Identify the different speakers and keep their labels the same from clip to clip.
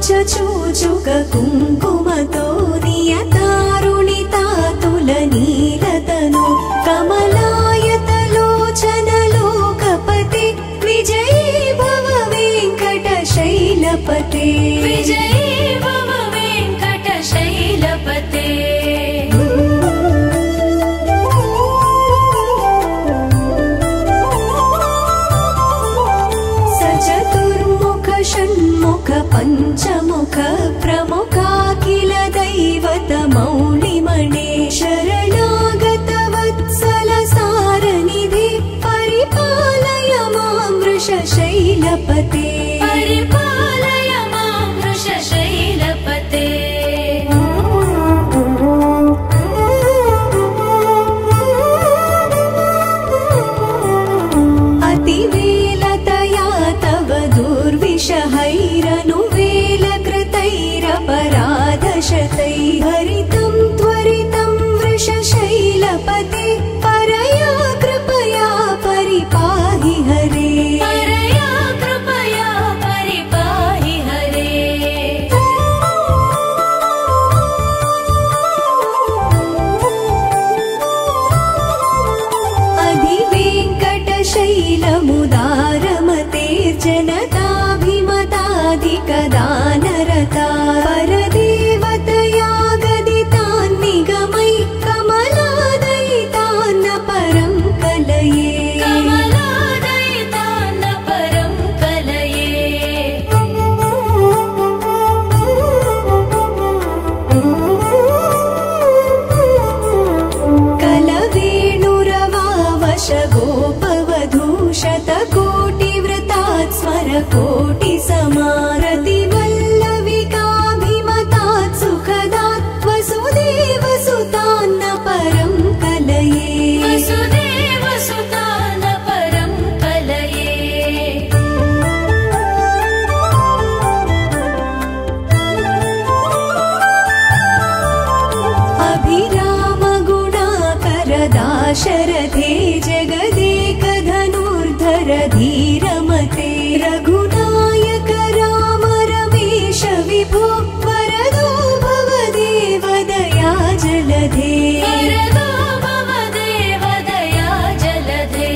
Speaker 1: चूचुक कुङ्कुमतो नियतारुणितातुलनीलतनु कमलायतलोचन लोकपते विजयी भव वेङ्कटशैलपते विजयी भव वेङ्कटशैलपते षण्मुख पञ्चमुख प्रमुखाखिल दैवत मौलिमणे शरणागत वत्सल सारनिधि परिपालय मां वृषशैलपते परिपालय मां वृषशैलपते हैरनुवेलकृतैरपराधशतैर्भरितं त्वरितं वृषशैलपते परया कृपया परिपाहि हरे परया कृपया परिपाहि हरे अधिवेङ्कटशैलमुदारमतेर्जनताभिमताधिकदानरता परदेवतया गदितान्निगमै कमलादयितान्न परं कलये कमलादयितान्न परं कलये कलवेणुरवावश गोपवधूशतकोटिवृतात् स्मरकोटिसमारतिवल्लविकाभिमतात् सुखदात् वसुदेवसुतान्न परं कलये वसुदेवसुतान्न परं कलये अभिरामगुणाकरदाशरथे जगदेकधनुर्धर धीरमते रघुनायक राम रमेश विभो वरदो भवदेव दया जलधे वरदो भवदेव दया जलधे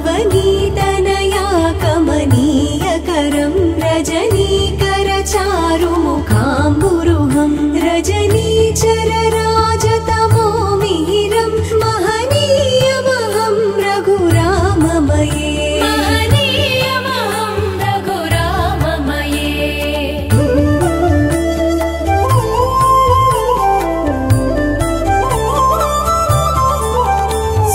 Speaker 1: अवनीतनया कमनीयकरं रजनीकरचारुमुखाम्बुरुहं रजनीचरराजतमोमिहिरं महनीयमहं रघुराममये महनीयमहं रघुराममये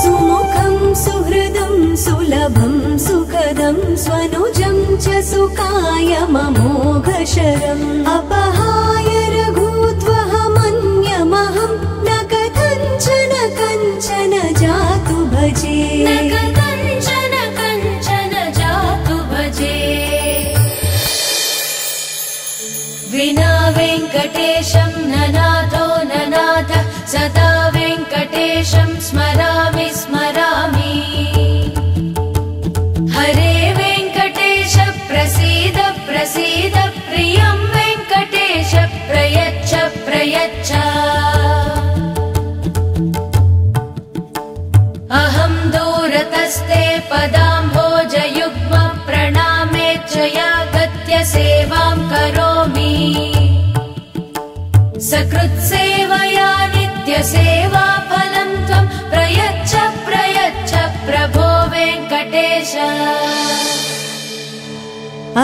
Speaker 1: सुमुखं सुहृदं सुलभं सुखदं स्वनुजं च सुकायममोघशरम् अपहाय रघुत्वहमन्यमहं न कथञ्चन कञ्चन जातु भजे न कथञ्चन कञ्चन जातु भजे विना वेङ्कटेशं ननाथो ननाथ सदा वेङ्कटेशं स्मरामि स्मरामि हरे वेङ्कटेश प्रसीद प्रसीद प्रियं वेङ्कटेश प्रयच्छ प्रयच्छ अहं दूरतस्ते पदाम्भोजयुग्म प्रणामेच्छयागत्य सेवां करोमि सकृत्सेवया नित्यसेवाफलं त्वं प्रयच्छ प्रयच्छ प्रभो वेङ्कटेश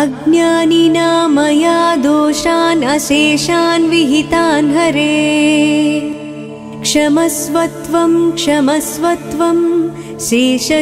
Speaker 1: अज्ञानिना मया दोषान् अशेषान् विहितान् हरे क्षमस्वत्वं क्षमस्वत्वं शेषशैलशिखामणे